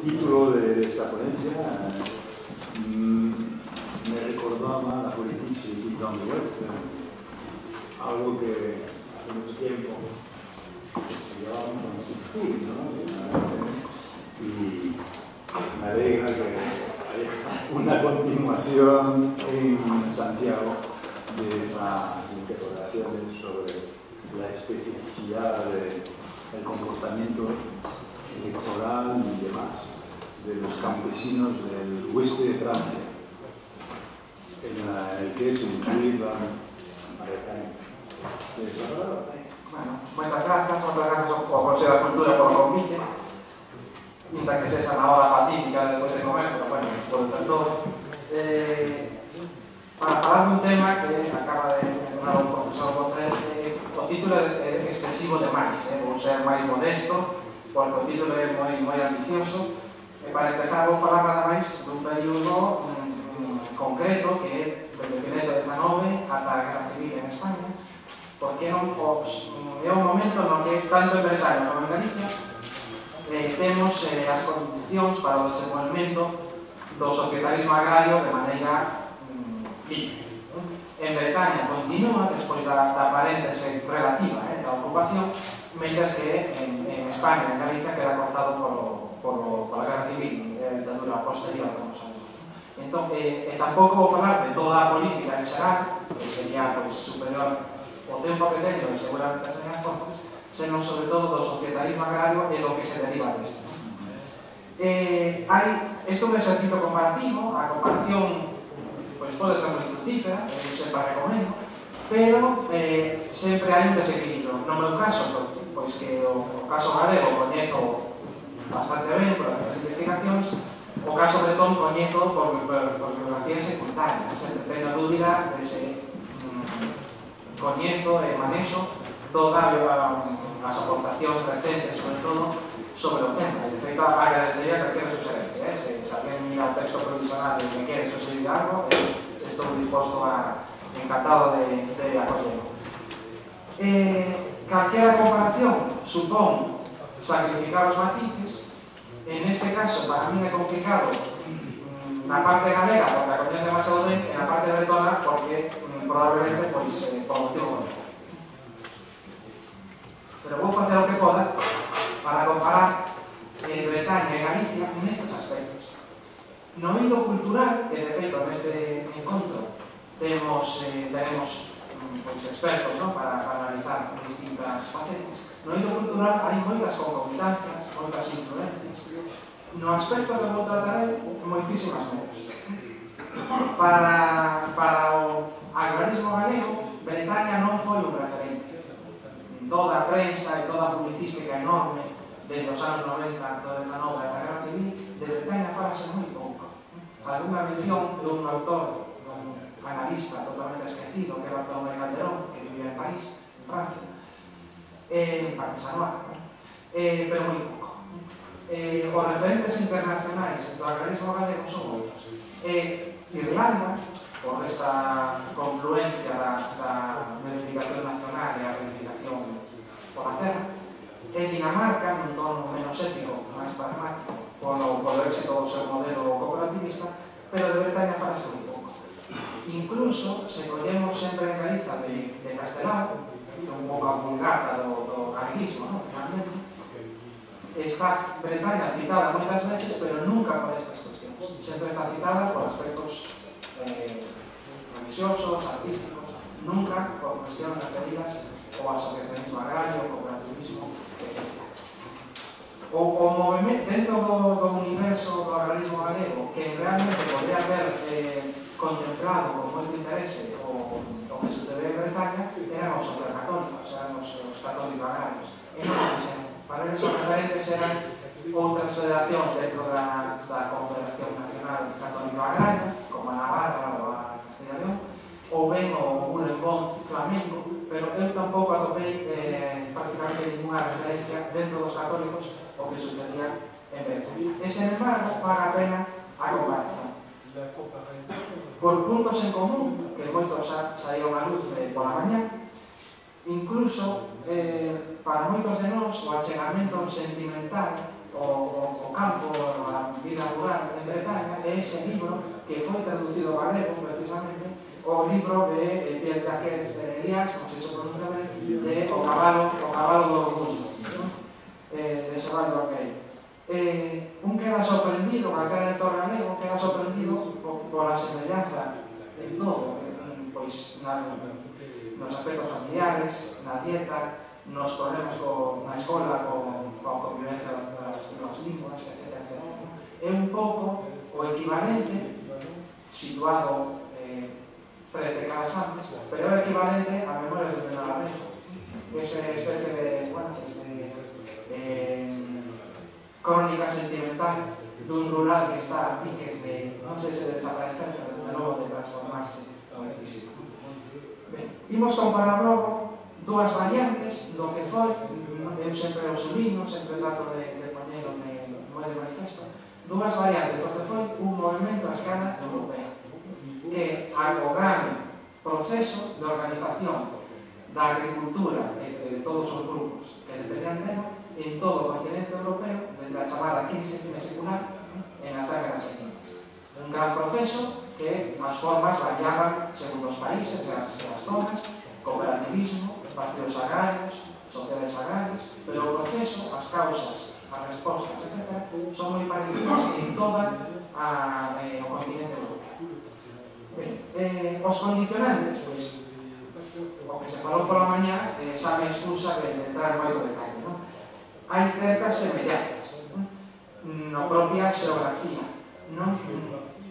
título de esta ponencia me recordaba la política de John West, algo que hace mucho tiempo llevábamos con Sigfrid, ¿no? Y me alegra que haya una continuación en Santiago de esas interrogaciones sobre la especificidad del comportamiento electoral y demás de los campesinos del oeste de Francia, en el que se incluye la Bretaña. Bueno, muchas gracias ao Consello da Cultura por o convite, mientras que sexa na hora fatídica despois de comer, pero bueno, por entre todo, para falar dun tema que acaba de mencionar o profesor Botrel, o título é excesivo demais, vou ser máis modesto, porque o título é moi ambicioso. Para empezar, vou falar nada máis dun período concreto que é desde finais do XIX ata a Guerra Civil en España, porque é un momento no que, tanto en Bretaña como en Galicia, temos as condicións para o desenvolvemento do societarismo agrario de maneira libre. En Bretaña continúa, despois da paréntese relativa da ocupación, mentras que en España e en Galicia queda cortado pola Guerra Civil, a dictadura posterior, como sabemos. Entón, tampouco vou falar de toda a política en xeral, que sería superior o tempo que teño e seguramente as minhas forzas, senón sobre todo do societarismo agrario e do que se deriva disto. Isto é un exercicio comparativo, a comparación pode ser moi fructífera, eu sempre a recomendo, pero sempre hai un desequilibrio. No meu caso, pois que o caso galego coñezo bastante ben por as investigacións, o caso bretón coñezo por biografía secundaria, sempre teño a dúbida de se coñezo e manexo todas as aportacións recentes, sobre todo, sobre o tema. De feito, agradecería calquera sugerencia. Se alguén mira o texto provisional e me quere sugerir algo, estou disposto encantado de apoyarlo. Calquera comparación supón sacrificar os matices. En este caso, para mí é complicado na parte galega, porque a coñece demasiado ben, e na parte bretona, porque probablemente por motivo conocido. Pero vou facer o que poda para comparar Bretaña e Galicia nestes aspectos. No eido cultural, que de feito neste encontro tenemos expertos para analizar distintas facetas, no eido cultural hai moitas concomitancias, moitas influencias. No aspecto que vou tratar moitísimas menos. Para o agrarismo galego, Bretaña non foi un referente. Toda a prensa e toda a publicística enorme desde os anos 90 do 19 da Guerra Civil, de Bretaña falase moi pouco. Alguna mención dun autor, dun analista totalmente esquecido, que era Bartolomé Calderón, que vivía en París, en Francia, en Parisanoa, pero moi pouco. Os referentes internacionais do agrarismo galego son moitos. Irlanda, por esta confluencia da reivindicación nacional e a reivindicación pola terra, Dinamarca, nun tono menos épico, máis pragmático, polo éxito do seu modelo cooperativista, pero de Bretaña falase moi pouco. Incluso, se collemos sempre en Galiza de Castelao, un pouco a vulgata do galeguismo, finalmente, está Bretaña citada moitas veces, pero nunca por estas cuestións. Sempre está citada por aspectos religiosos, artísticos, nunca por cuestións referidas ao asociacionismo agrario, ao cooperativismo, etc. O movimento dentro do universo do agrarismo galego, que realmente podría haber contemplado con moito interese o que sucede en Bretaña, eran os sociocatólicos, eran os católicos agrarios. E non fixeron. Para eles os referentes eran outras federacións dentro da Confederación Nacional Católica Agraria, como a Navarra ou a Castilla y León, ou ben o Bulenbont flamengo, pero eu tampouco atopei prácticamente ninguna referencia dentro dos católicos o que sucedía en Bretaña. E, sen embargo, paga a pena a comparación. Por puntos en común, que moitos saíron a luz pola mañá, incluso para moitos de nós o achegamento sentimental o campo, a en Bretaña é ese libro que foi traducido ao galego, precisamente, o libro de Pierre-Jacques Elias, non sei se pronuncia ben, de O cabalo do orgullo, de Servaldo Arqueiro. Un queda sorprendido, calquera lector galego, queda sorprendido pola semellanza en todo, pois nos aspectos familiares, na dieta, nos problemas na escola, con convivencia das linguas, etc. É un pouco o equivalente, situado 3 décadas antes, pero é o equivalente a Memorias de Penalarejo, esa especie de crónica sentimental dun rural que está a piques de, non sei se de desaparecer, pero de novo de transformarse moitísimo. Ben, imos comparar logo dúas variantes do que foi, eu sempre o subiño, sempre trato de poñelo moi de manifesto, dúas variantes do que foi un movimento a escala europea, que o gran proceso de organización da agricultura de todos os grupos que dependían dela en todo o continente europeo, desde a chamada crise secular en as décadas seguintes. Un gran proceso que as formas variaban según os países e as zonas, cooperativismo, partidos agrarios, sociedades agrarias, pero o proceso, as causas, as respostas, etc., son moi parecidas en toda o continente europeo. Ben, os condicionantes, pois, o que se falou pola mañá, xa me excusa de entrar en moito detalle, non? Hai certas semellanzas na propia xeografía, non?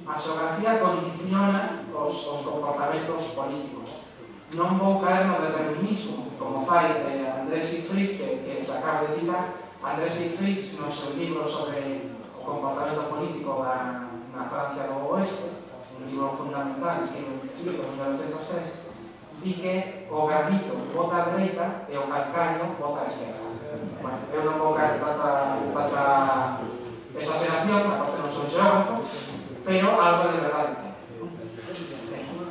A xeografía condiciona os comportamentos políticos. Non vou caer no determinismo, como fai Andrés Siegfried, que se acaba de citar. Andrés Siegfried, no seu libro sobre o comportamento político na Francia do Oeste, un libro fundamental, escrito en 1913, di que o granito vota a dereita e o calcario vota a esquerda. Bueno, eu non vou caer tanta exageración, porque non son xeógrafo, pero algo de verdade ten.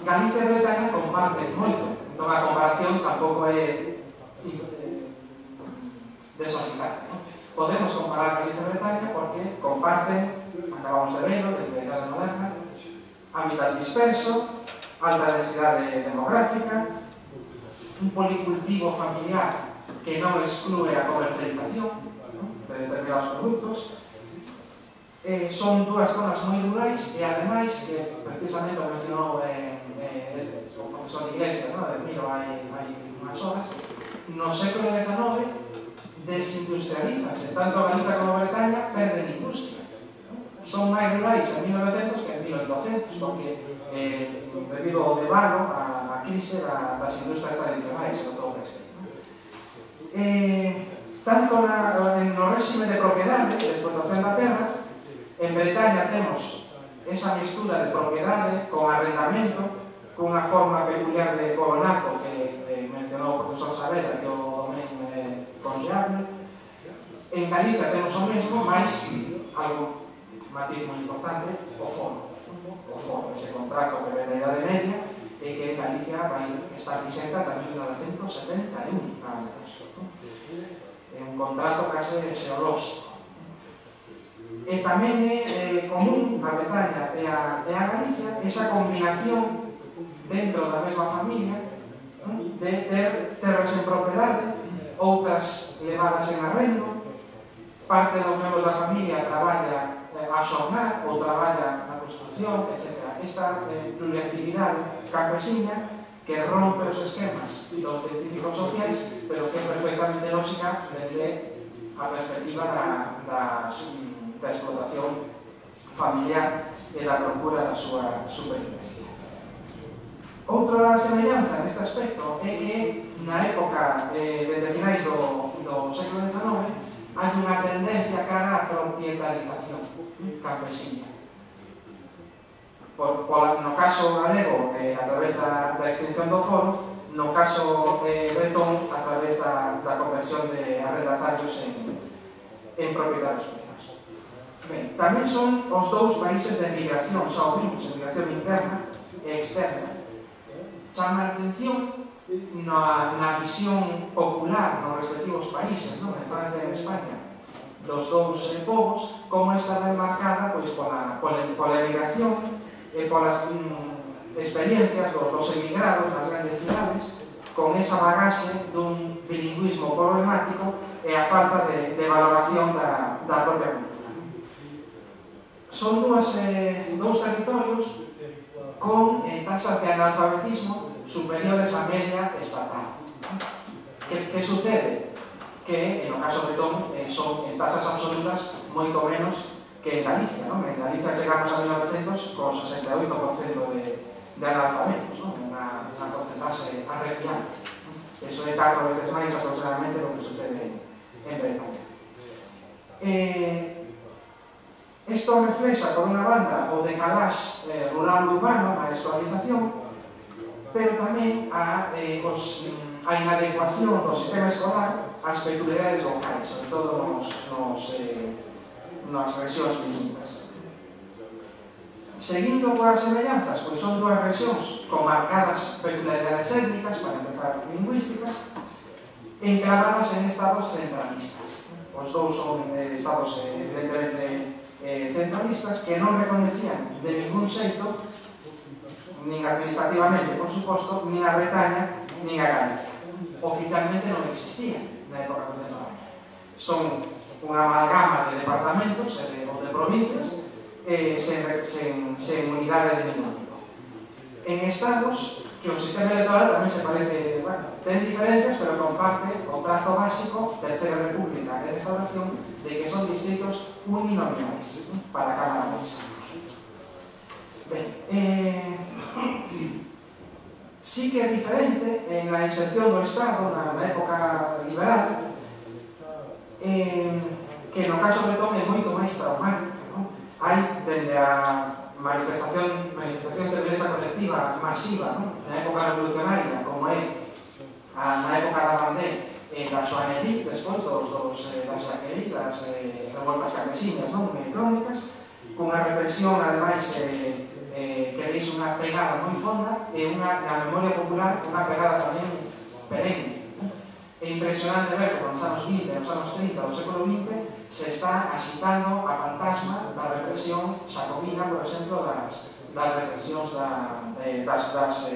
Galicia e Bretaña comparten moito, entón a comparación tampouco é desorbitada. Podemos comparar Galicia e Bretaña porque comparten, acabamos de verlo, desde a Idade Moderna, hábitat disperso, alta densidade demográfica, un policultivo familiar que non exclúe a comercialización de determinados produtos. Son dúas zonas moi rurais e, ademais, que precisamente o mencionou o profesor de Iglesia, de Miro, hai unhas horas, no século XIX desindustrialízanse, tanto Galicia como Bretaña perden industria. Son máis rurais en 1900 que en 1200, porque debido ao devalo, a crise das industrias tradicionais, sobre todo o textil. Tanto no réxime de propiedade, de explotación da terra, en Bretaña temos esa mistura de propiedade con arrendamento, cunha forma peculiar de colonato que mencionou o profesor Saavedra, que é o domen conxeable. En Galicia temos o mesmo, máis algo matiz moi importante, o foro. O foro, ese contrato que ven na Idade Media, e que en Galicia vai estar vigente ata 1971, nada menos. É un contrato case xeolóxico. E tamén é común a Bretaña e a Galicia esa combinación dentro da mesma familia de ter terras en propiedade, outras levadas en arrendo, parte dos membros da familia traballa a xornar ou traballa na construcción, etc. Esta pluriactividade campesina que rompe os esquemas dos científicos sociais, pero que é perfectamente lógica desde a perspectiva da explotación familiar e da procura da súa supervivencia. Outra semellanza neste aspecto é que na época desde finais do século XIX hai unha tendencia cara á propietarización campesina. No caso galego, a través da extinción do foro, no caso bretón, a través da conversión de arrendatarios en propietarios plenos. Ben, tamén son os dous países de migración, xa o vimos, migración interna e externa. Chama a atención na visión popular nos respectivos países, en Francia e en España, dos dous povos, como esta ben marcada pola emigración e polas experiencias dos emigrados nas grandes cidades, con esa bagaxe dun bilingüismo problemático e a falta de valoración da propia cultura. Son dous territorios con tasas de analfabetismo superiores á media estatal. Que sucede? Que, en o caso de Tom, son en tasas absolutas moito menos que en Galicia. En Galicia chegamos a 1900 con 68% de analfabetos, unha porcentaxe arrepiante. Eso é 4 veces máis aproximadamente do que sucede en Bretaña. Isto reflexa, por unha banda, o decalaxe rural-urbano, a escolarización, pero tamén a inadecuación do sistema escolar ás peculiaridades locais, sobre todo nas rexións bilingües. Seguindo coas semellanzas, pois son dúas rexións con marcadas peculiaridades étnicas, para empezar lingüísticas, enclavadas en estados centralistas. Os dous son estados evidentemente centralistas que non reconocían de ningún xeito, nin administrativamente, por suposto, nin a Bretaña, nin a Galicia. Oficialmente non existían na época contemporánea. Son unha amalgama de departamentos ou de provincias sen unidade de ningún tipo. En estados que o sistema electoral tamén se parece, ten diferencias, pero comparte o trazo básico, Terceira República e Restauración, de que son distritos uninominais para a Cámara Baixa. Ben, sí que é diferente en la inserción do Estado na época liberal, que no caso de Tom é moito máis traumática. Hai, dende a manifestacións de violencia colectiva masiva na época revolucionaria, como é na época da Vendée e da Joanerie, despois das Jacquerie, das revoltas campesinas crónicas, cunha represión, ademais, que deixa unha pegada moi fonda e na memoria popular unha pegada tamén perenne. É impresionante ver que nos anos 20 e nos anos 30 do século XX se está axitando a fantasma da represión xacobina, por exemplo, das represións das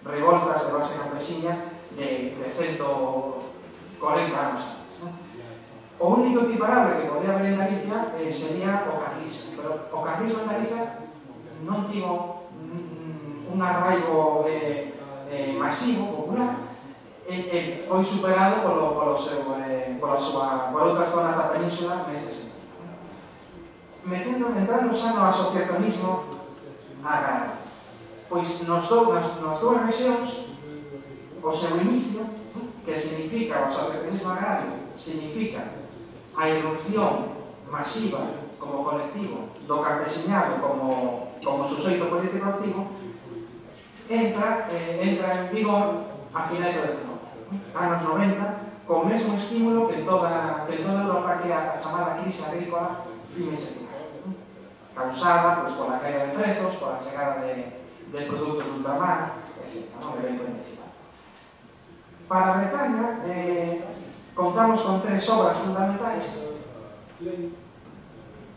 revoltas de base campesina de 140 anos antes. O único equiparable que podía haber en Galicia sería o carlismo, pero o carlismo en Galicia non tivo un arraigo masivo, popular, foi superado por outras zonas da península neste sentido. Entrando xa no asociacionismo agrario, pois nas dúas rexións o seu inicio, que significa o asociacionismo agrario, significa a irrupción masiva como colectivo do campesiñado como suxeito político activo, entra en vigor a finais do XIX. Anos 90, con o mesmo estímulo que en toda Europa, que é a chamada crise agrícola fin de secular, causada pola caída de prezos, pola chegada de produtos de ultramar, etc., de ben coñecida. Para a Bretaña, contamos con 3 obras fundamentais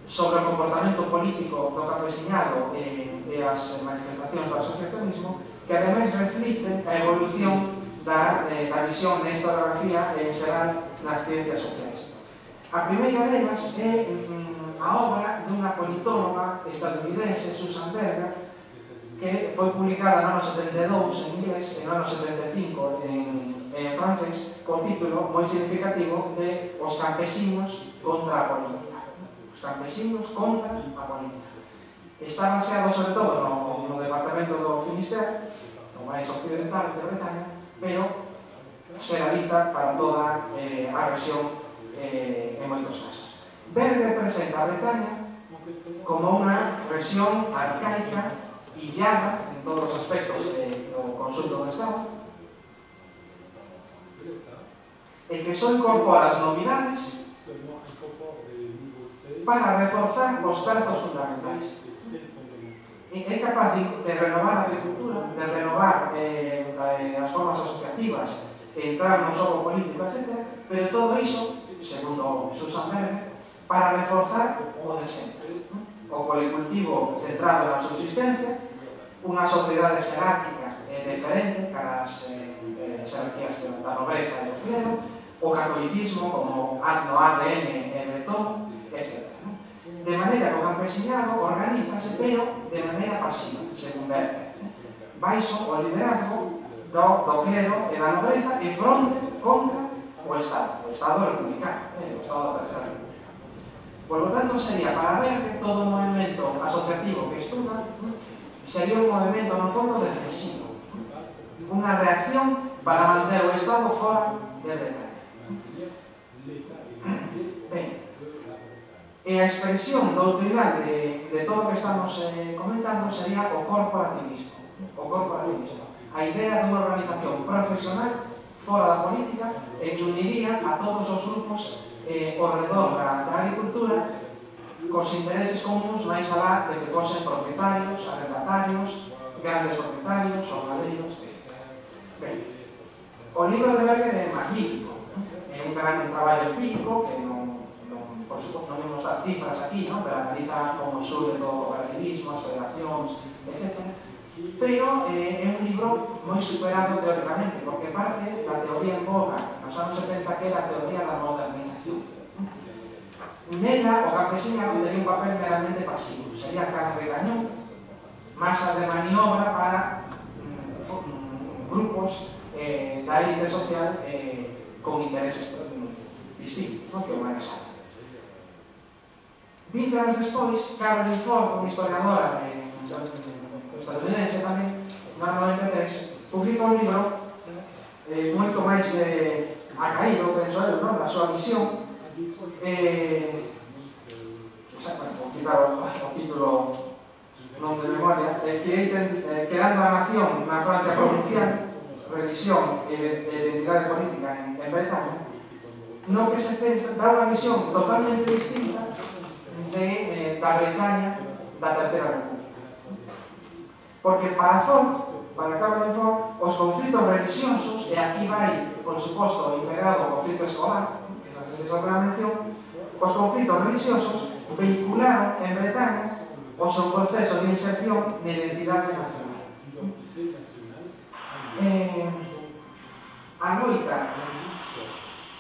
sobre o comportamento político do campesiñado e as manifestacións do asociacionismo, que ademais reflicten a evolución da visión na historiografía e en xeral nas ciencias sociais. A primeira delas é a obra dunha politóloga estadounidense, Susan Berger, que foi publicada no ano 72 en inglés e no ano 75 en francés, con título moi significativo de Os campesinos contra a política. Os campesinos contra a política. Está baseado sobre todo no departamento do Finisterre, o máis occidental de Bretaña, pero se realiza para toda a rexión en moitos casos. Berger presenta a Bretaña como unha rexión arcaica, illada en todos os aspectos do consulto do Estado, e que só incorpora as novidades para reforzar os trazos fundamentais. É capaz de renovar a agricultura, de renovar as formas asociativas, entrar no xogo político, etc. Pero todo iso, segundo Susan Berger, para reforzar o de sempre. O policultivo centrado na subsistencia, unha sociedade xerárquica e diferente cara as xerarquías da nobreza e do clero, o catolicismo como no ADN bretón, etc. De maneira que o campesiñado organízase, pero de maneira pasiva, según Berger, baixo o liderazgo do clero e da nobreza e fronte contra o Estado republicano, o Estado da Terceira República. Por lo tanto, sería para Berger todo o movimento asociativo que estuda sería un movimento no fondo defensivo, unha reacción para manter o Estado fora de Bretaña. Ben, e a expresión doutrinal de todo o que estamos comentando sería o corporativismo. A idea dunha organización profesional fora da política e que uniría a todos os grupos ao redor da agricultura cos intereses comuns máis alá de que fosen propietarios, arrendatarios, grandes propietarios, jornaleiros, etc. Ben, o libro de Berger é magnífico, é un gran traballo empírico que por suposto non vimos dar cifras aquí, pero analiza como sube todo o cooperativismo, as federacións, etc. Pero é un libro moi superado teóricamente, porque parte da teoría en boga nos anos 70 que era a teoría da modernización. Nela, o campesiñado tería un papel meramente pasivo, sería carne de cañón, masa de maniobra para grupos da élite social con intereses distintos, que o manejaban. 20 anos despois, Caroline Ford, unha historiadora estadounidense tamén, no ano 93, publica un libro moito máis acaído, penso eu, da súa visión. Vou citar o título non de memoria, Creando a nación na Francia provincial, religión e identidade política en Bretaña, no que se dá unha visión totalmente distinta da Bretaña da Terceira República. Porque para Caroline Ford, os conflitos religiosos, e aquí vai, por suposto, integrado o conflito escolar, que é a primeira mención, os conflitos religiosos vehicularon en Bretaña o seu proceso de inserción na identidade nacional. A loita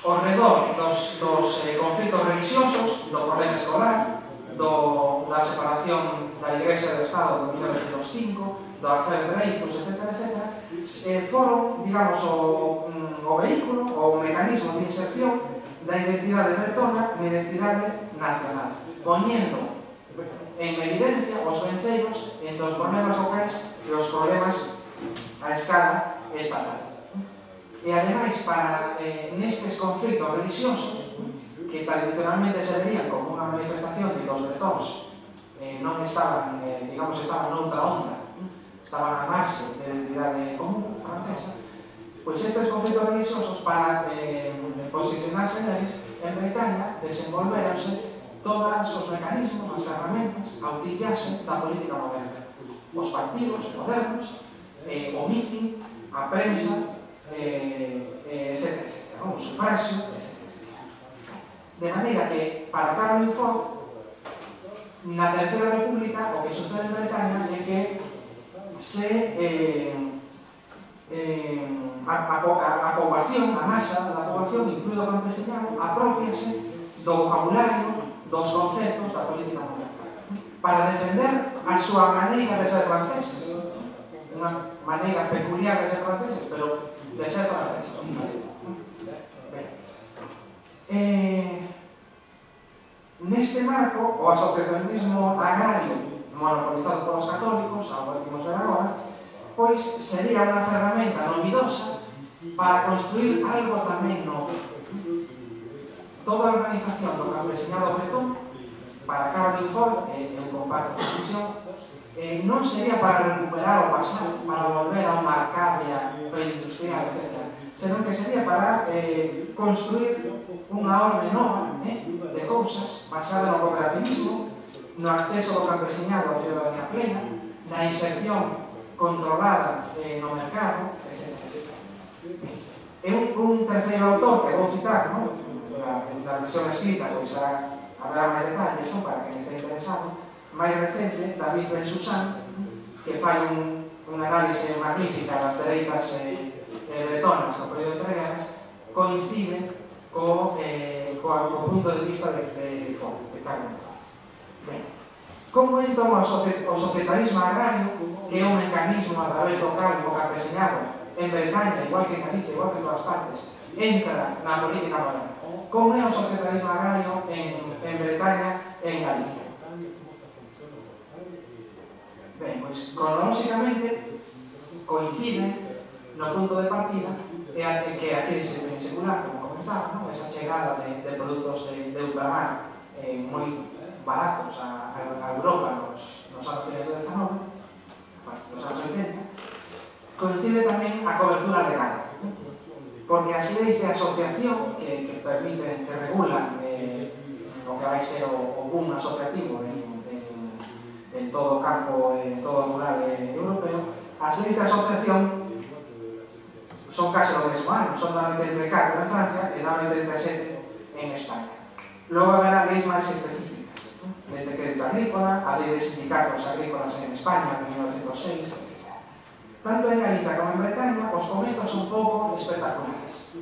ao redor dos conflitos religiosos, do problema escolar, da separación da Igrexa do Estado de 1905, do Affaire Dreyfus, etc., foron, digamos, o vehículo, o mecanismo de inserción da identidade bretona na identidade nacional, poñendo en evidencia os venceiros entre os problemas locais e os problemas a escala estatal. E ademais, para nestes conflitos religiosos, que tradicionalmente se verían como unha manifestación de que os bretóns non estaban, digamos, estaban noutra onda, estaban a marxe da identidade común francesa, pois estes conflitos religiosos, para posicionarse neles, en Bretaña desenvolveranse todos os mecanismos, as ferramentas, a utillarse da política moderna. Os partidos modernos, o mitin, a prensa, etc. O sufragio, etc. De maneira que, para Caroline Ford, na Terceira República, o que sucede en Bretaña é que a poboación, a masa da poboación, incluído o campesinado, apropiase do vocabulario, dos conceptos da política moderna, para defender a súa maneira de ser franceses, unha maneira peculiar de ser franceses, pero de ser franceses. Neste marco, o asociacionismo agrario monopolizado polos católicos, ao que vimos ver agora, pois sería unha ferramenta novidosa para construir algo tamén novo. Toda a organización do campesinado bretón, para Caroline Ford, eu comparto a visión, non sería para recuperar o pasado, para volver a unha Arcadia preindustrial, etc., senón que sería para construir unha orde nova de cousas basada no cooperativismo, no acceso do campesinado á ciudadanía plena, na inserción controlada no mercado, etc. E un terceiro autor que vou citar, na versión escrita, pois a haberá máis detalles, non? Para quen este interesado. Máis recente, David Ben-Susan, que fai un análise magnífica das dereitas bretonas no período entre guerras, coincide co punto de vista de Foucault, de Carmen Foucault. Ben, como entón o societarismo agrario, que é un mecanismo a través do cal o campesinado en Bretaña, igual que en Galicia, igual que en todas partes, entra na política moderna? Como é o societarismo agrario en Bretaña e en Galicia? Ben, pois, cronolóxicamente coincide no punto de partida que a crise secular, como comentaba, ¿no? Esa chegada de produtos de ultramar moi baratos a Europa nos anos finais do 19, nos anos 80, coincide tamén a cobertura legal, porque as leis de asociación que permiten, que regulan o que vai ser o boom asociativo en todo o campo, todo o rural europeo, as leis de asociación son case o mesmo ano, son da 84 en Francia e da 87 en España. Logo haberá leis máis específicas, leis de crédito agrícola, a lei de sindicatos agrícolas en España de 1906, etc. Tanto en Galicia como en Bretaña, os comezos son pouco espectaculares.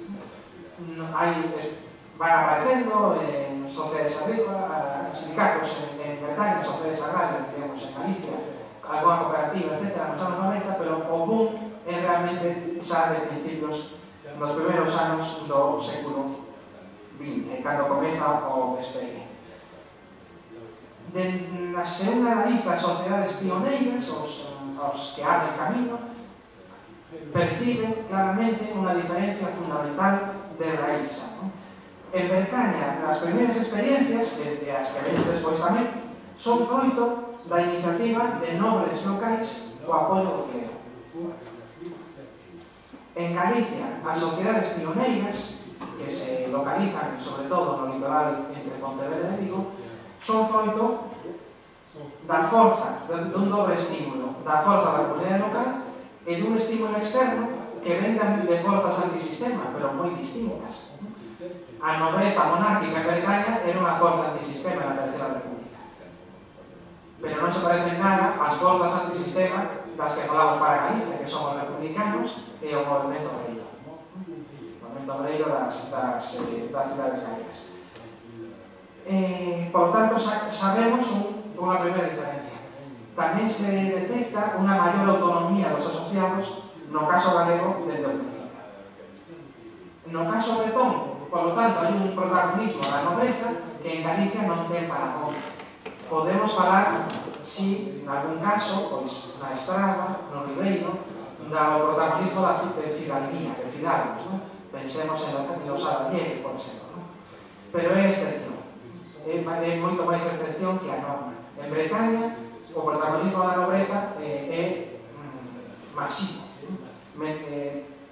Van aparecendo sociedades agrícolas, sindicatos en Bretaña, sociedades agrarias, digamos, en Galicia, alguna cooperativa, etc., nos anos 90, pero o boom é realmente xa de principios nos primeiros anos do século XX, cando comeza o despegue. Se un analiza as sociedades pioneiras, os que abren camino, percibe claramente unha diferencia fundamental de raíz. En Bretaña, as primeiras experiencias, e as que ven despois tamén, son froito da iniciativa de nobles locais co apoio do clero. En Galicia, as sociedades pioneiras, que se localizan sobre todo no litoral entre Pontevedra e Vigo, son froito da forza, dun dobre estímulo, da forza da comunidade local e dun estímulo externo que vendan de forzas antisistema, pero moi distintas. A nobreza monárquica en Bretaña era unha forza antisistema na Terceira República, pero non se parecen nada ás forzas antisistema das que falamos para Galicia, que son os republicanos e o movimento obreiro. O movimento obreiro das cidades galegas. Por lo tanto, sabemos unha primeira diferencia. Tamén se detecta unha maior autonomía dos asociados no caso galego dende o principio. No caso bretón, por lo tanto, hai un protagonismo da nobreza que en Galicia non ten paragón. Podemos falar, si, en algún caso, pois, na Estrada, no Ribeiro, do protagonismo da fidalguía, de fidalgos, non? Pensemos en los salariegos, por exemplo, non? Pero é excepción. É moito máis excepción que a norma. En Bretaña, o protagonismo da nobreza é masivo,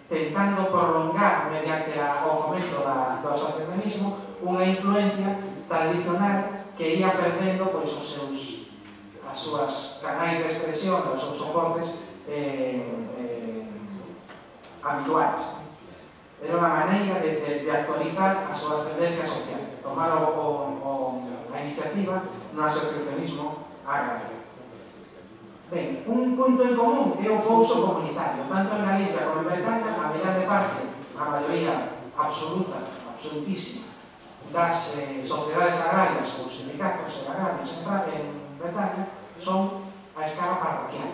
tentando prolongar mediante o fomento do asociacionismo unha influencia tradicional que ia perdendo pois, as súas canais de expresión, os seus soportes habituais. Era unha maneira de actualizar a súa ascendencia social, tomar a iniciativa no asociacionismo agrario. Ben, un punto en común é o pouso comunitario. Tanto en Galicia como en Bretaña, a mellade parte, a maioría absolutísima, das sociedades agrarias ou sindicatos agrarios en Bretaña son a escala parroquial.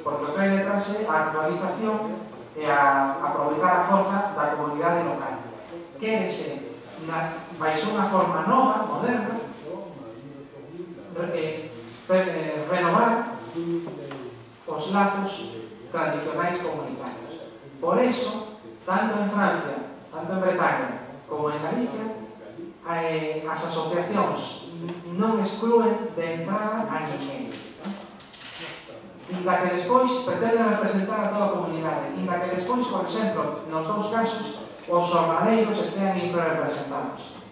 Porque o que hai detrás é a actualización e a aproveitar a forza da comunidade local. Quérese, baixo unha forma nova, moderna, renovar os lazos tradicionais comunitarios. Por eso, tanto en Francia, tanto en Bretaña, como en Galicia, as asociacións non excluen de entrada a ninguén. Inda que despois pretenden representar a toda a comunidade. Inda que despois, por exemplo, nos dous casos, os jornaleiros estean infrarrepresentados.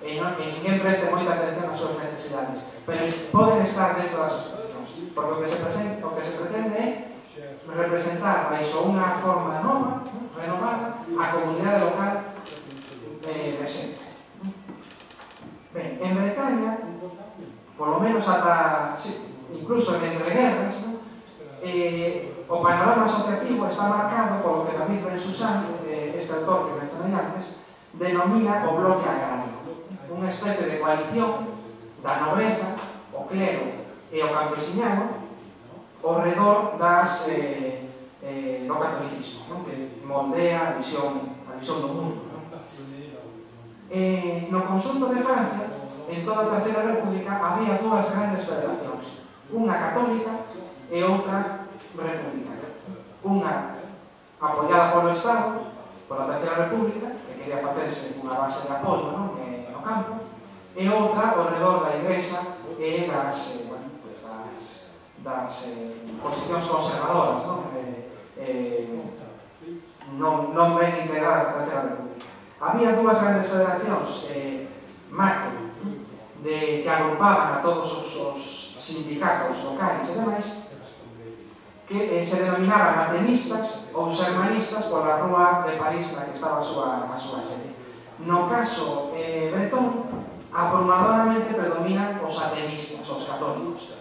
E ninguén preste moita atención ás súas necesidades. Pero poden estar dentro das asociacións. Porque o que se pretende é representar baixo unha forma nova, renovada, a comunidade local de sempre. Ben, en Bretaña, polo menos ata, incluso en entreguerras, ¿no? O panorama asociativo está marcado polo que David Ben-Susan, este autor que mencionei antes, denomina o bloque agrario, unha especie de coalición da nobreza, o clero e o campesiñano ao redor do catolicismo, ¿no? Que moldea a visión do mundo, ¿no? No conxunto de Francia, en toda a Terceira República, había dúas grandes federacións, unha católica e outra republicana. Unha apoiada polo Estado, pola Terceira República, que quería facerse unha base de apoio, ¿no? No campo, e outra ao redor da Igrexa e das posicións conservadoras, non ben integradas na Terceira República. Había dúas grandes federacións macro que agrupaban a todos os sindicatos locais e demais, que se denominaban atenistas ou xermanistas pola rúa de París na que estaba a súa sede. No caso bretón, abrumadoramente predominan os atenistas, os católicos.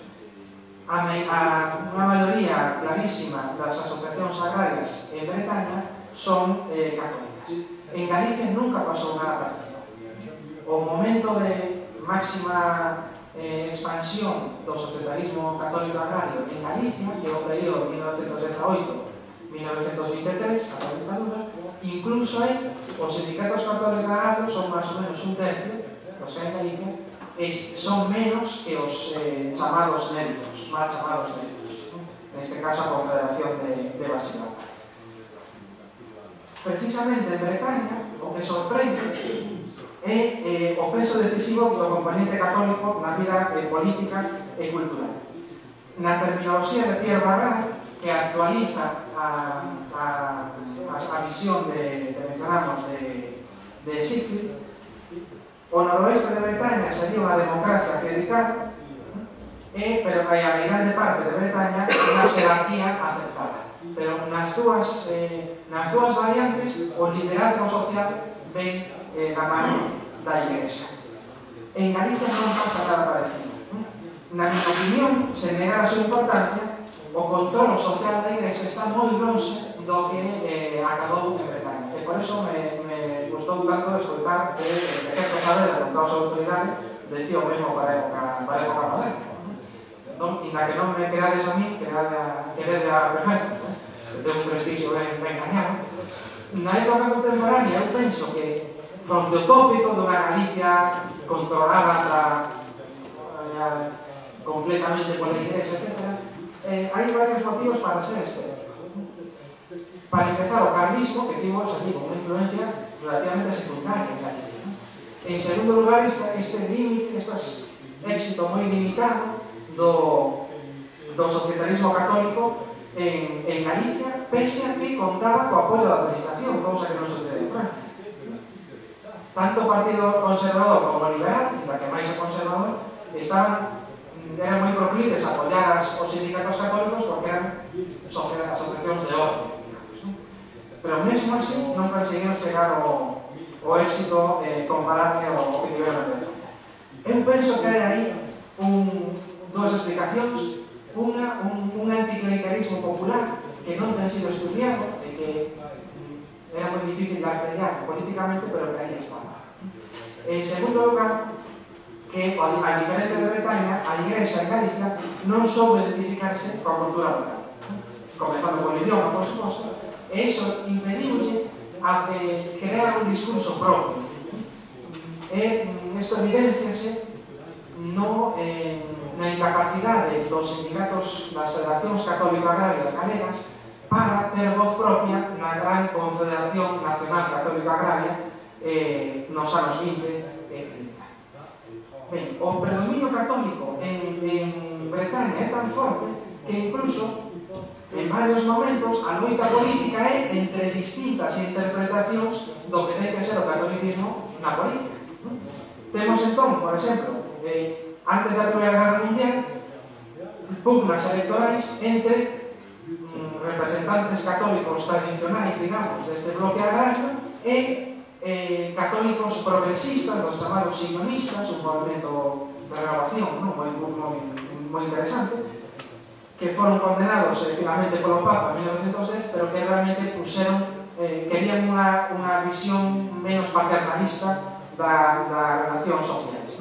Unha maioría clarísima das asociacións agrarias en Bretaña son católicas. En Galicia nunca pasou nada parecido. O momento de máxima expansión do societarismo católico agrario en Galicia, que é o período 1918-1923, a da dictadura, incluso aí os sindicatos católicos agrarios son máis ou menos un tercio, os que hai en Galicia, son menos que os chamados neutros, os mal chamados neutros, neste caso a Confederación de Basilar. Precisamente en Bretaña, o que sorprende é o peso decisivo do componente católico na vida política e cultural. Na terminoloxía de Pierre Barral, que actualiza a visión que mencionamos de Siegfried, o noroeste de Bretaña sería unha democracia clerical, pero hai a grande parte de Bretaña unha xerarquía aceptada. Pero nas dúas variantes, o liderazgo social ven da mano da Igrexa. En Galicia non pasa nada parecido. Na minha opinión, sen negar a súa importancia, o control social da Igrexa está moi longe do que acabou en Bretaña. E por iso me gustou tanto escoitar que Ejerto Saavedra, con toda a súa autoridade, decía o mesmo para a época moderna. Entón, inda que non me querades a mí, querede a Ejerto, que ten un prestigio ben gañado. Na época contemporánea, eu penso que fronte ao tópico dunha Galicia controlada completamente pola Igrexa, etc., hai varios motivos para ser escéptico. Para empezar, o carlismo, que tivo unha influencia relativamente secundaria en Galicia. En segundo lugar, este límite, este éxito moi limitado do societarismo católico en Galicia, pese a que contaba co apoio da administración, cousa que non sucede en Francia. Tanto o Partido Conservador como o Liberal, da que máis é conservador, eran moi proclives a apoiar os sindicatos católicos porque eran asociacións de orden, digamos, ¿no? Pero mesmo así non conseguiron chegar ao éxito comparable ao que tiveron en Bretaña. Eu penso que hai aí dúas explicacións. Un anticlericalismo popular que non ten sido estudiado e que era moi difícil de apreciar políticamente, pero que aí estaba. En segundo lugar, que a diferencia de Bretaña, a Igrexa en Galicia non soube identificarse coa cultura local, comenzando con o idioma, por suposto, e iso impediulle a crear un discurso propio. E isto evidenciase na incapacidade dos sindicatos das federacións católico-agrarias galegas para ter voz propia na gran Confederación Nacional Católico-Agraria nos anos 20 e 30. Ben, o predominio católico en Bretaña é tan forte que incluso en varios momentos a loita política é entre distintas interpretacións do que ten que ser o catolicismo na política. Temos entón, por exemplo, antes da Primeira Guerra Mundial, pugnas electorais entre representantes católicos tradicionais, digamos, deste bloque agrario e católicos progresistas, dos chamados sionistas, un movimento de renovación moi interesante, que foron condenados finalmente polo Papa en 1910, pero que realmente querían unha visión menos paternalista das relacións sociais.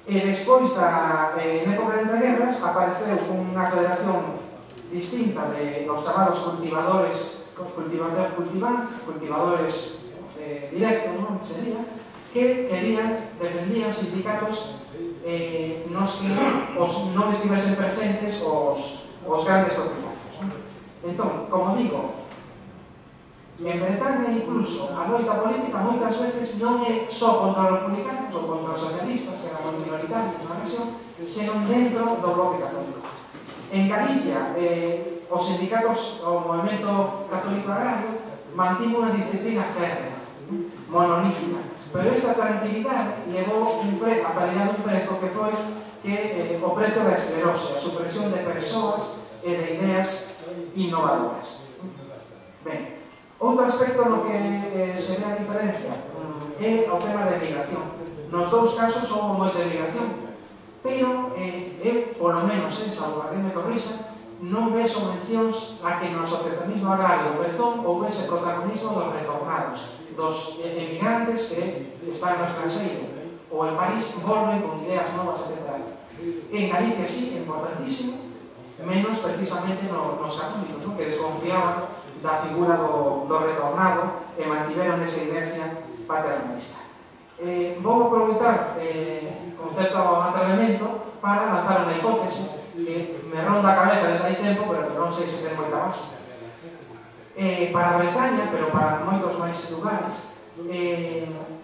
E despois, en época de entreguerras, apareceu unha federación distinta de los chamados cultivadores directos, non sería, que defendían sindicatos nos que non estivesen presentes os grandes propietarios. Entón, como digo, en Bretaña incluso a loita política moitas veces non é só contra os republicanos ou contra os socialistas, que eran minoritarios na región, senón dentro do bloque católico. En Galicia, os sindicatos, o movimento católico agrario, mantivo unha disciplina férrea, monolítica, pero esta tranquilidade levou aparellado un prezo que foi o prezo da esclerose, a supresión de persoas e de ideas innovadoras. Ben, outro aspecto no que se ve a diferencia é o tema da emigración. Nos dous casos houve moita emigración, pero polo menos, salvo que me corrisa, non vexo mencións a que no asociacionismo agrario bretón houvese protagonismo dos retornados, dos emigrantes que están no estranxeiro ou en París volven con ideas novas, etc. En Galicia sí, importantísimo, menos precisamente nos católicos, que desconfiaban da figura do retornado e mantiveron esa inercia paternalista. Vou aproveitar con certo atrevemento para lanzar unha hipótese que me ronda a cabeza desde hai tempo, pero que non sei se ten moita base. Para Bretaña, pero para moitos máis lugares,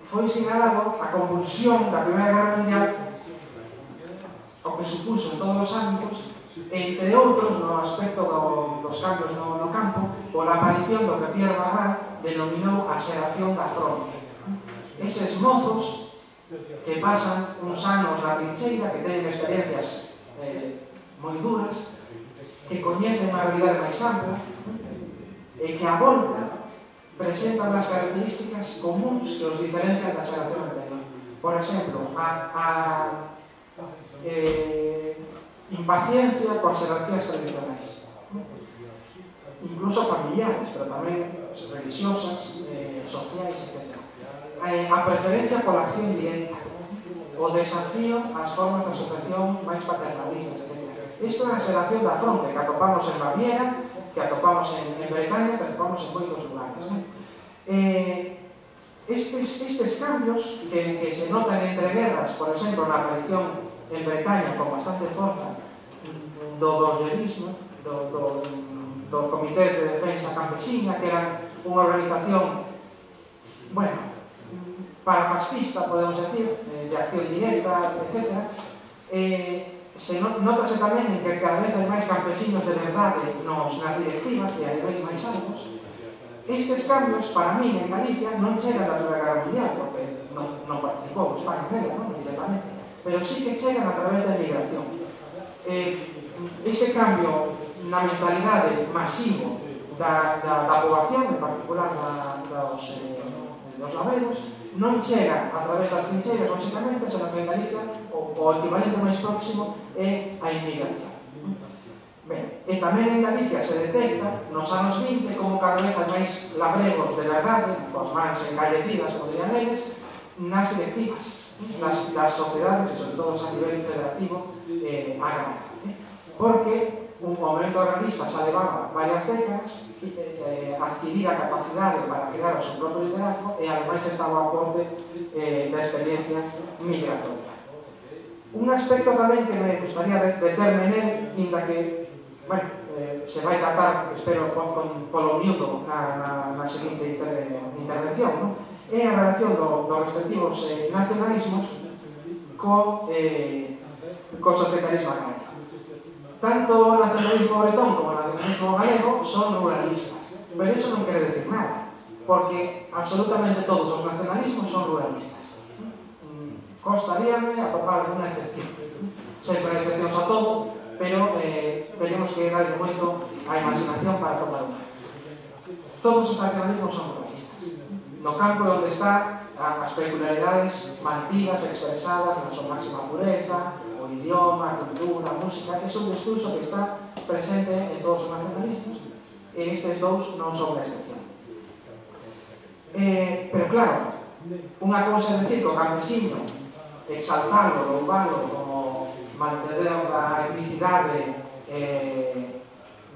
foi sinalado a convulsión da Primeira Guerra Mundial, o que supuso en todos os ámbitos, entre outros no aspecto dos cambios no campo, pola aparición do que Pierre Barral denominou a xeración da fronte. Eses mozos que pasan uns anos na trincheira, que teñen experiencias moi duras, que coñecen unha realidade máis ampla e que a volta presentan as características comuns que os diferencian da xeración anterior. Por exemplo, a impaciencia coas jerarquías tradicionais, incluso familiares, pero tamén religiosas, sociais, etc. A preferencia pola acción directa, o desafío ás formas de asociación máis paternalistas, etc. Isto é a xeración da fronte que atopamos en Baviera, que atopamos en Bretaña, que atopamos en moitos lugares. Estes cambios que se notan entre guerras, por exemplo, na aparición en Bretaña con bastante forza do bolchevismo, do comités de defensa campesina, que eran unha organización, bueno, parafascista, podemos decir, de acción directa, etc. Notase tamén que cada vez hai máis campesinos de verdade nas directivas e a niveis máis altos. Estes cambios, para mí, en Galicia, non chegan da Primeira Guerra Mundial, porque non participou España nela, directamente, pero sí que chegan a través da emigración. Ese cambio na mentalidade masivo da poboación, en particular dos labregos, non chega a través das trincheiras, lógicamente, senón que en Galicia o equivalente máis próximo é a inmigración. Ben, e tamén en Galicia se detecta nos anos 20 como cada vez hai máis labregos de verdade, coas mans encallecidas, como dirían eles, nas directivas, nas sociedades, e sobre todo a nivel federativo agrario. Porque un movimento agrarista xa levaba varias décadas, adquirir a capacidade para crear o seu propio liderazgo e ademais estaba ao aporte da experiencia migratoria. Un aspecto tamén que me gustaría determe nel, inda que se vai tratar, espero, polo miúdo na seguinte intervención, é a relación dos respectivos nacionalismos co societarismo agrario. Tanto o nacionalismo bretón como o nacionalismo galego son ruralistas, pero iso non quere decir nada, porque absolutamente todos os nacionalismos son ruralistas. Costaríame atopar alguna excepción, sempre hai excepcións a todo, pero tenemos que darle moito a imaginación para atopar unha. Todos os nacionalismos son ruralistas. no campo onde está as peculiaridades mantidas, expresadas na súa máxima pureza, o idioma, a cultura, a música, é un discurso que está presente en todos os nacionalismos, e estes dous non son unha excepción. Pero claro, unha cousa é dicir que o campesino, exaltalo, louvalo, como manter a etnicidade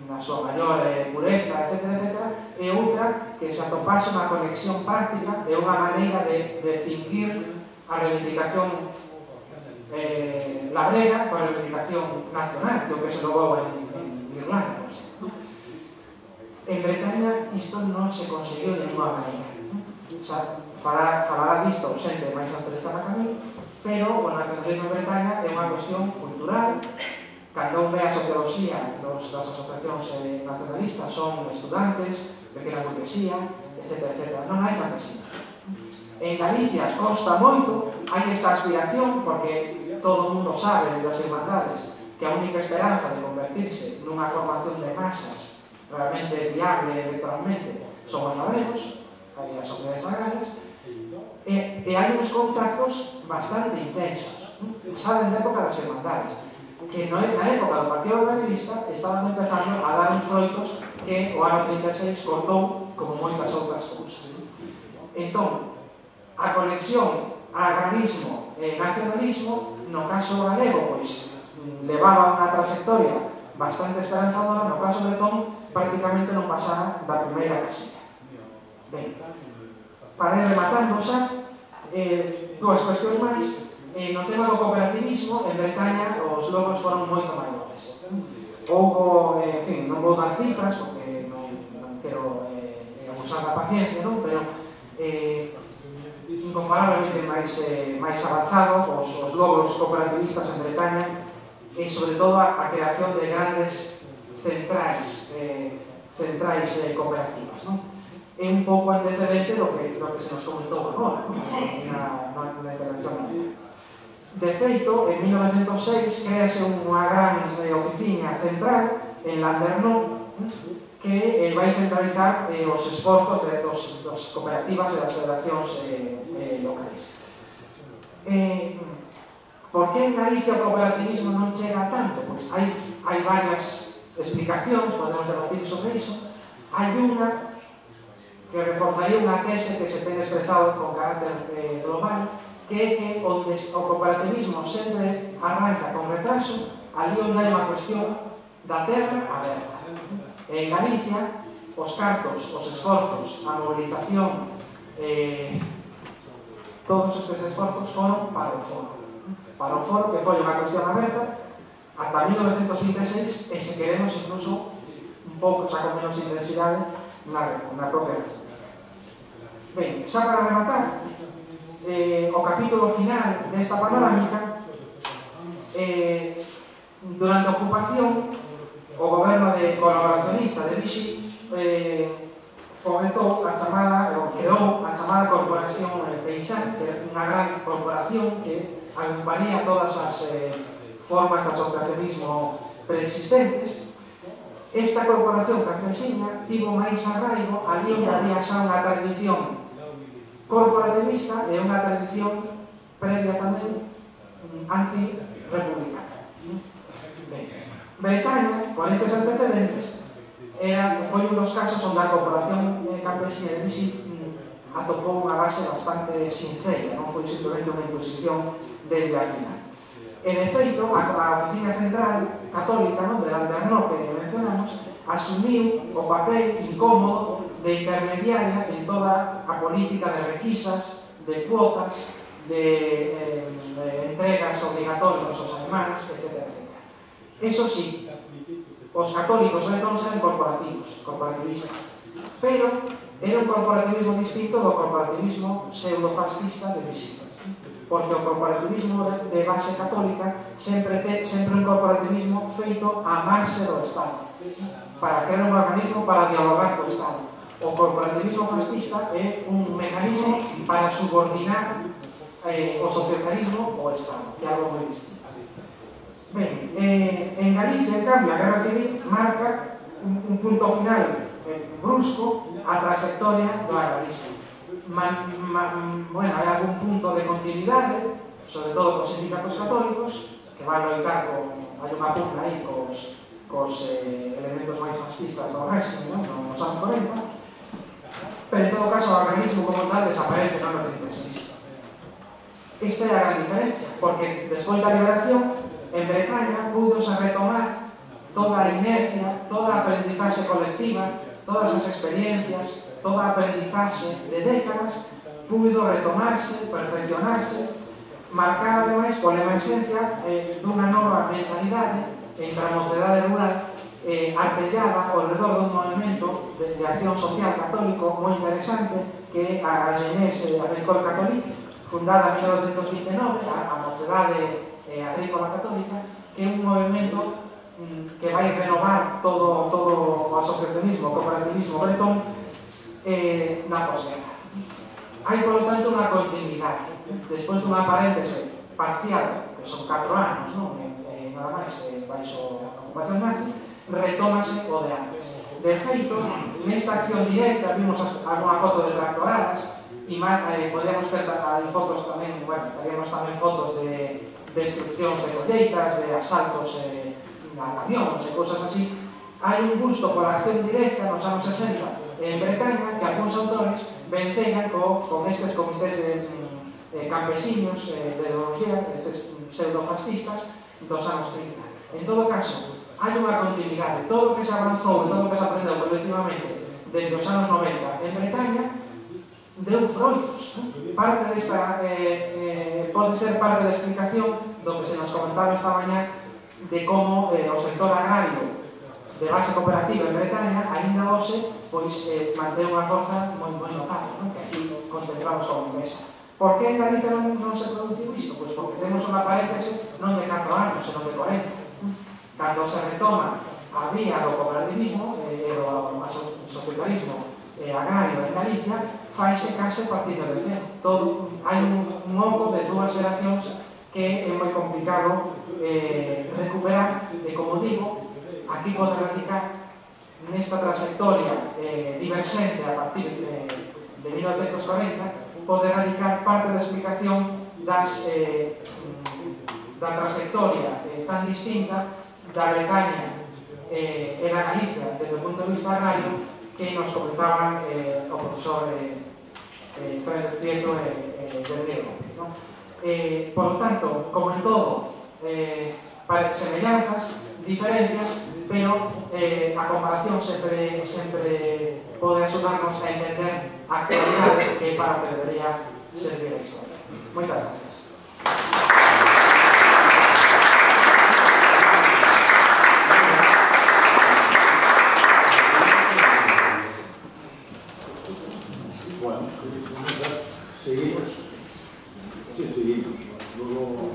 na súa maior pureza, etc., e outra que se atopase unha conexión práctica e unha maneira de cinguir a reivindicación labrega coa reivindicación nacional, que se logrou en Irlanda. En Bretaña isto non se conseguiu de ninguna maneira. Falará disto xente máis autorizada que a mí, pero o nacionalismo en Bretaña é unha cuestión cultural. Cando ve a socioloxía das asociacións nacionalistas son estudantes, pequena burguesía, etc. Non hai campesinos. En Galicia costa moito, hai esta aspiración, porque todo o mundo sabe das irmandades que a única esperanza de convertirse nunha formación de masas realmente viable electoralmente son os labregos, hai as sociedades agrarias, e hai uns contactos bastante intensos. Saben da época das irmandades, que na época do Partido Organista estaban empezando a dar uns froitos que o ano 36 cortou como moitas outras cousas. Entón, a conexión agrarismo e nacionalismo, no caso galego, pois, levaba unha trayectoria bastante esperanzadora, no caso bretón, prácticamente non pasara da primeira casilla. Ben, para ir rematando xa, dúas cuestións máis. No tema do cooperativismo, en Bretaña os logros foron moito maiores. Houbo, en fin, non vou dar cifras, porque non quero abusar da paciencia, non? Pero incomparablemente máis avanzado os logros cooperativistas en Bretaña, e sobre todo a creación de grandes centrais cooperativas, non? É un pouco antecedente do que se nos comentou agora, na intervención anterior. De feito, en 1906 crease unha gran oficina central en Landerneau que vai centralizar os esforzos das cooperativas e das federacións locais. Por que en Galicia o cooperativismo non chega tanto? Pois hai varias explicacións, podemos debatir sobre iso. Hai unha que reforzaría unha tese que se ten expresado con carácter global, que é que onde o cooperativismo sempre arranca con retraso, ali onde hai unha cuestión da terra aberta. En Galicia, os cartos, os esforzos, a movilización, todos estes esforzos foron para o foro. Para o foro, que foi unha cuestión aberta, ata 1926, e se queremos incluso un pouco, xa con menos intensidade, na propia República. Ben, xa para rematar, o capítulo final desta panorámica, durante a ocupación, o goberno colaboracionista de Vichy fomentou a chamada, creou a chamada Corporación Peixán, que é unha gran corporación que agruparía todas as formas de asociacionismo preexistentes. Esta corporación campesina tivo máis arraigo ali onde había xa unha tradición corporativista e unha tradición previa tamén anti-republicana. Bretaña, con estes antecedentes, foi un dos casos onde a corporación campesina de Vichy atopou unha base bastante sincera, non foi simplemente unha imposición de Villagrina. E de feito, a oficina central católica de Landerneau que mencionamos asumiu o papel incómodo de intermediaria en toda a política de requisas, de cuotas, de entregas obligatorias aos alemanes, etc. Eso sí, os católicos bretóns eran corporativistas, pero era un corporativismo distinto do corporativismo pseudofascista de Vichy, porque o corporativismo de base católica sempre un corporativismo feito a marxe do Estado, para que era un organismo para dialogar co Estado. O corporativismo fascista é un mecanismo para subordinar o socialismo ao Estado, que é algo moi distinto. Ben, en Galicia, en cambio, a Guerra Civil marca un punto final brusco a trayectoria do agrarismo. bueno, hai algún punto de continuidade, sobre todo cos sindicatos católicos, que van loitar hai unha pugna aí cos elementos máis fascistas do régimen, nos anos 40, pero en todo caso o agrarismo como tal desaparece no 36. Esta é a gran diferencia, porque despois da liberación en Bretaña púdose retomar toda a inercia, toda a aprendizaxe colectiva, todas as experiencias, toda a aprendizaxe de décadas pudo retomarse, perfeccionarse, marcar ademais pola emerxencia dunha nova mentalidade entre a mocedade rural artellada ao redor dun movimento de acción social católico moi interesante que é a Jeunesse Agricole Catholique, fundada en 1929, a mocedade agrícola católica, que é un movimento que vai renovar todo o asociacionismo, o cooperativismo bretón na posguerra. Hai, por lo tanto, unha continuidade. Despois dunha paréntese parcial, que son 4 anos, nada máis, baixo a ocupación nazi, retómase o de antes. De feito, nesta acción directa vimos alguna foto de tractoradas e podíamos ter fotos tamén, bueno, teríamos tamén fotos de destruccións de colleitas, de asaltos a camións e cousas así. Hai un gusto pola acción directa nos anos 60 en Bretaña que algúns autores vencellan con estes comités de campesinos de ideoloxía, estes pseudofascistas dos anos 30. En todo caso, hai unha continuidade. Todo o que se avanzou e todo o que se aprendeu colectivamente desde os anos 90 en Bretaña deu froitos. Parte desta pode ser parte da explicación do que se nos comentaba esta mañá de como o sector agrario de base cooperativa en Bretaña aínda hoxe mantén unha forza moi notable, que aquí contemplamos como inglesa. Por que en Galicia non se produciu isto? Pois porque temos unha paréntese non de 4 anos, senón de 40. Cando se retoma a vía do cooperativismo e do societarismo agrario en Galicia, faise case partido de cero. Hai un oco de 2 xeracións que é moi complicado recuperar, e como digo, aquí pode radicar nesta trayectoria divergente a partir de 1940, pode radicar parte da explicación da trayectoria tan distinta da Bretaña e da Galicia desde o punto de vista agrario que nos comentaban o profesor Fernández Prieto e del Riego. Por lo tanto, como en todo, semellanzas, diferencias, pero a comparación sempre pode axudarnos a entender a actualidade que para o que debería servir a historia. Moitas gracias. Bueno, seguimos. Sí, seguimos. Luego...